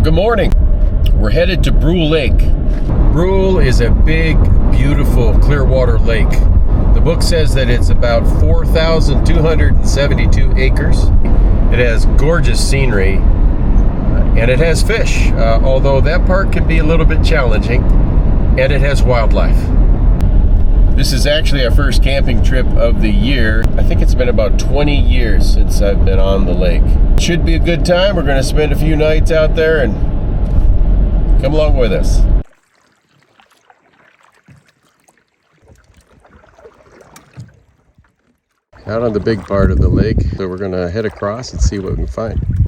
Good morning. We're headed to Brule Lake. Brule is a big, beautiful clear water lake. The book says that it's about 4,272 acres. It has gorgeous scenery and it has fish, although that part can be a little bit challenging, and it has wildlife. This is actually our first camping trip of the year. I think it's been about 20 years since I've been on the lake. Should be a good time. We're going to spend a few nights out there and come along with us. Out on the big part of the lake, so we're going to head across and see what we can find.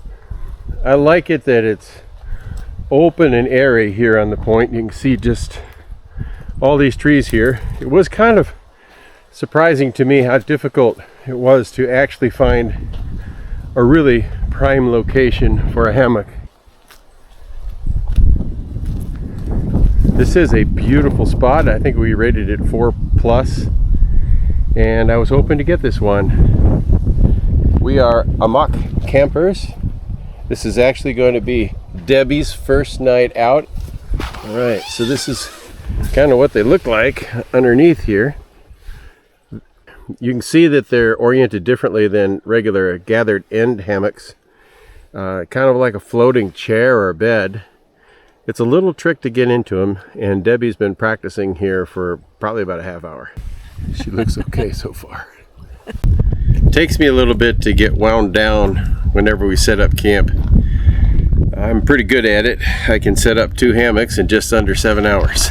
I like it that it's open and airy here on the point. You can see just all these trees here. It was kind of surprising to me how difficult it was to actually find a really prime location for a hammock. This is a beautiful spot. I think we rated it 4+, and I was hoping to get this one. We are amok campers. This is actually going to be Debbie's first night out. All right, so this is kind of what they look like underneath here. You can see that they're oriented differently than regular gathered end hammocks. Kind of like a floating chair or a bed. It's a little trick to get into them, and Debbie's been practicing here for probably about a half hour. She looks okay so far. It takes me a little bit to get wound down whenever we set up camp. I'm pretty good at it. I can set up 2 hammocks in just under 7 hours.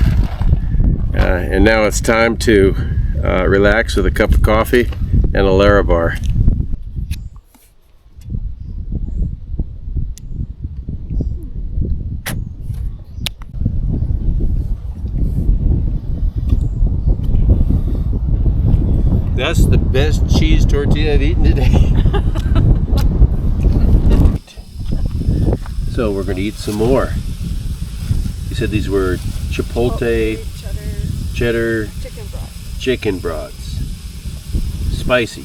And now it's time to relax with a cup of coffee and a Larabar. That's the best cheese tortilla I've eaten today. So we're going to eat some more. You said these were chipotle, cheddar, chicken broths. Spicy.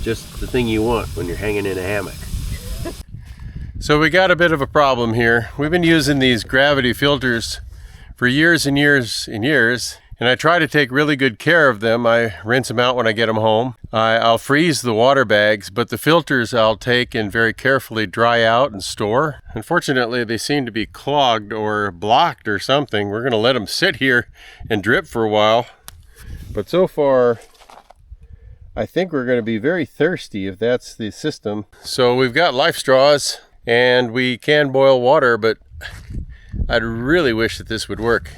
Just the thing you want when you're hanging in a hammock. So we got a bit of a problem here. We've been using these gravity filters for years and years and years. And I try to take really good care of them. I rinse them out when I get them home. I'll freeze the water bags, but the filters I'll take and very carefully dry out and store. Unfortunately, they seem to be clogged or blocked or something. We're gonna let them sit here and drip for a while. But so far, I think we're gonna be very thirsty if that's the system. So we've got life straws and we can boil water, but I'd really wish that this would work.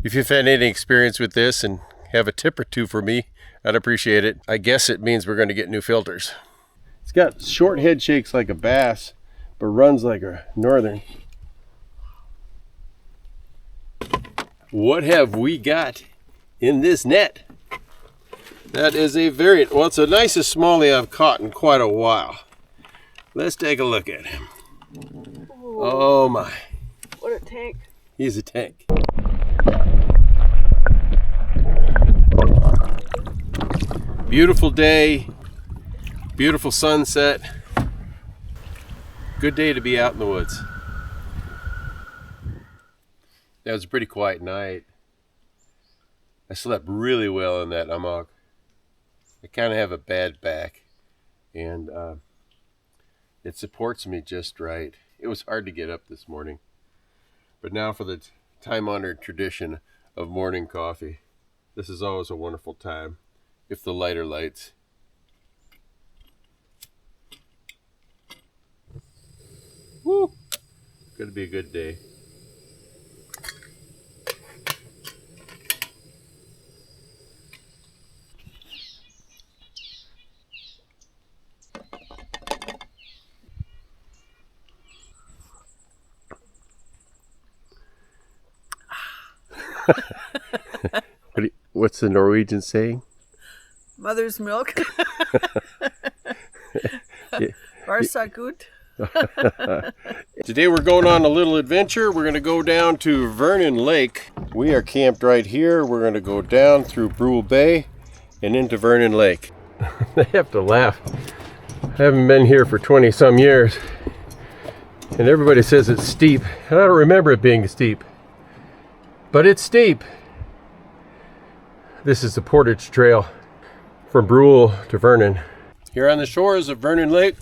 If you've had any experience with this and have a tip or two for me, I'd appreciate it. I guess it means we're going to get new filters. It's got short head shakes like a bass, but runs like a northern. What have we got in this net? That is a variant. Well, it's the nicest smallie I've caught in quite a while. Let's take a look at him. Oh my. What a tank. He's a tank. Beautiful day, beautiful sunset. Good day to be out in the woods. That was a pretty quiet night. I slept really well in that hammock. I kind of have a bad back, and it supports me just right. It was hard to get up this morning, but now for the time-honored tradition of morning coffee. This is always a wonderful time. If the lighter lights. Woo! Gonna be a good day. What's the Norwegian saying? Mother's milk. Varsa gut. Today we're going on a little adventure. We're going to go down to Vernon Lake. We are camped right here. We're going to go down through Brule Bay and into Vernon Lake. They have to laugh. I haven't been here for 20 some years. And everybody says it's steep, and I don't remember it being steep, but it's steep. This is the portage trail from Brule to Vernon. Here on the shores of Vernon Lake,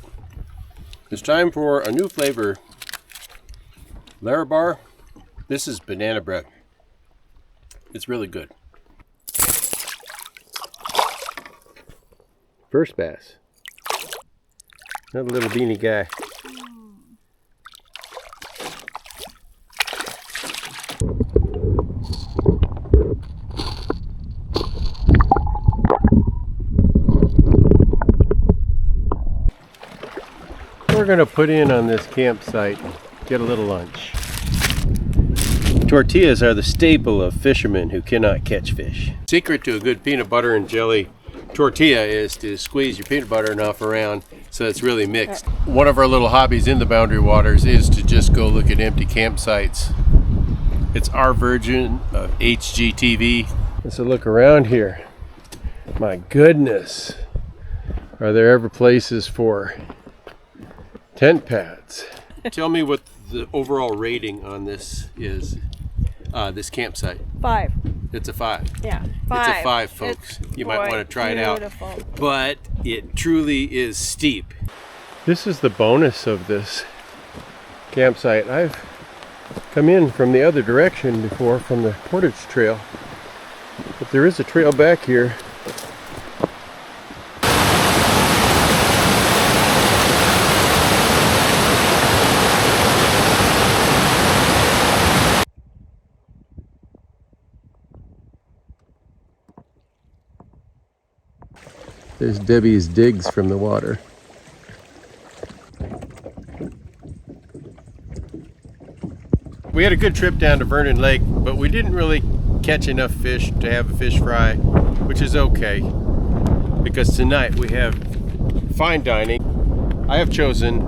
it's time for a new flavor. Larabar. This is banana bread. It's really good. First bass. Another little beanie guy. We're going to put in on this campsite and get a little lunch. Tortillas are the staple of fishermen who cannot catch fish. Secret to a good peanut butter and jelly tortilla is to squeeze your peanut butter enough around so it's really mixed. One of our little hobbies in the Boundary Waters is to just go look at empty campsites. It's our version of HGTV. Let's look around here. My goodness. Are there ever places for tent pads? Tell me what the overall rating on this is, this campsite. 5. It's a 5. Yeah, 5. It's a 5, folks. You might want to try it out. But it truly is steep. This is the bonus of this campsite. I've come in from the other direction before, from the portage trail. But there is a trail back here. There's Debbie's digs from the water. We had a good trip down to Vernon Lake, but we didn't really catch enough fish to have a fish fry, which is okay, because tonight we have fine dining. I have chosen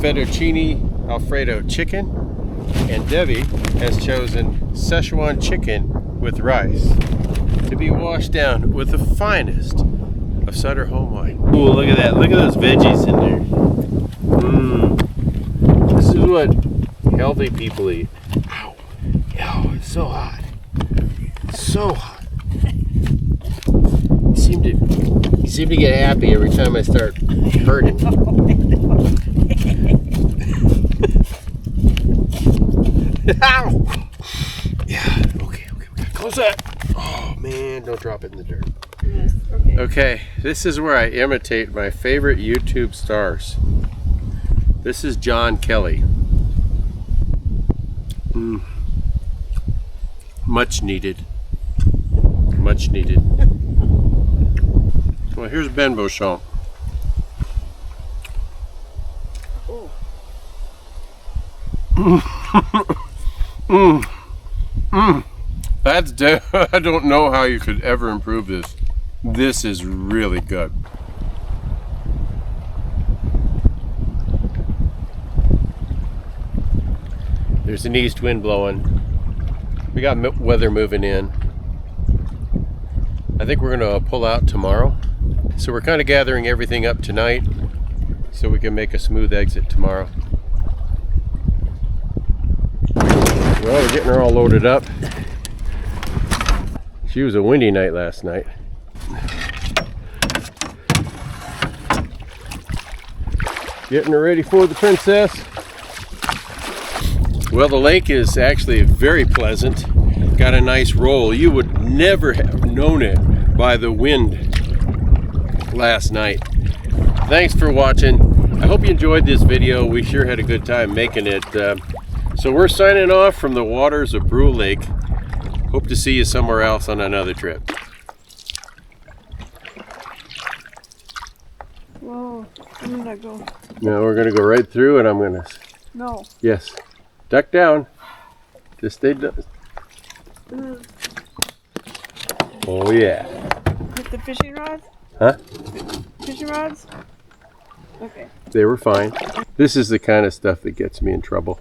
fettuccine Alfredo chicken, and Debbie has chosen Szechuan chicken with rice to be washed down with the finest of Sutter home wine. Ooh, look at that. Look at those veggies in there. This is what healthy people eat. Ow. Ow, it's so hot. So hot. You seem to get happy every time I start hurting. Ow! Yeah, okay, we gotta close that. Oh man, don't drop it in the dirt. Yes, Okay, this is where I imitate my favorite YouTube stars. This is John Kelly. Much needed. Much needed. Well, here's Ben Beauchamp. I don't know how you could ever improve this. This is really good. There's an east wind blowing. We got weather moving in. I think we're going to pull out tomorrow. So we're kind of gathering everything up tonight so we can make a smooth exit tomorrow. Well, we're getting her all loaded up. She was a windy night last night. Getting her ready for the princess. Well, the lake is actually very pleasant. Got a nice roll. You would never have known it by the wind last night. Thanks for watching. I hope you enjoyed this video. We sure had a good time making it. So we're signing off from the waters of Brule Lake. Hope to see you somewhere else on another trip. Whoa, where did I go? Now we're gonna go right through, and I'm gonna. No. Yes. Duck down. Just stay down. Oh yeah. With the fishing rods? Huh? Fishing rods? Okay. They were fine. This is the kind of stuff that gets me in trouble.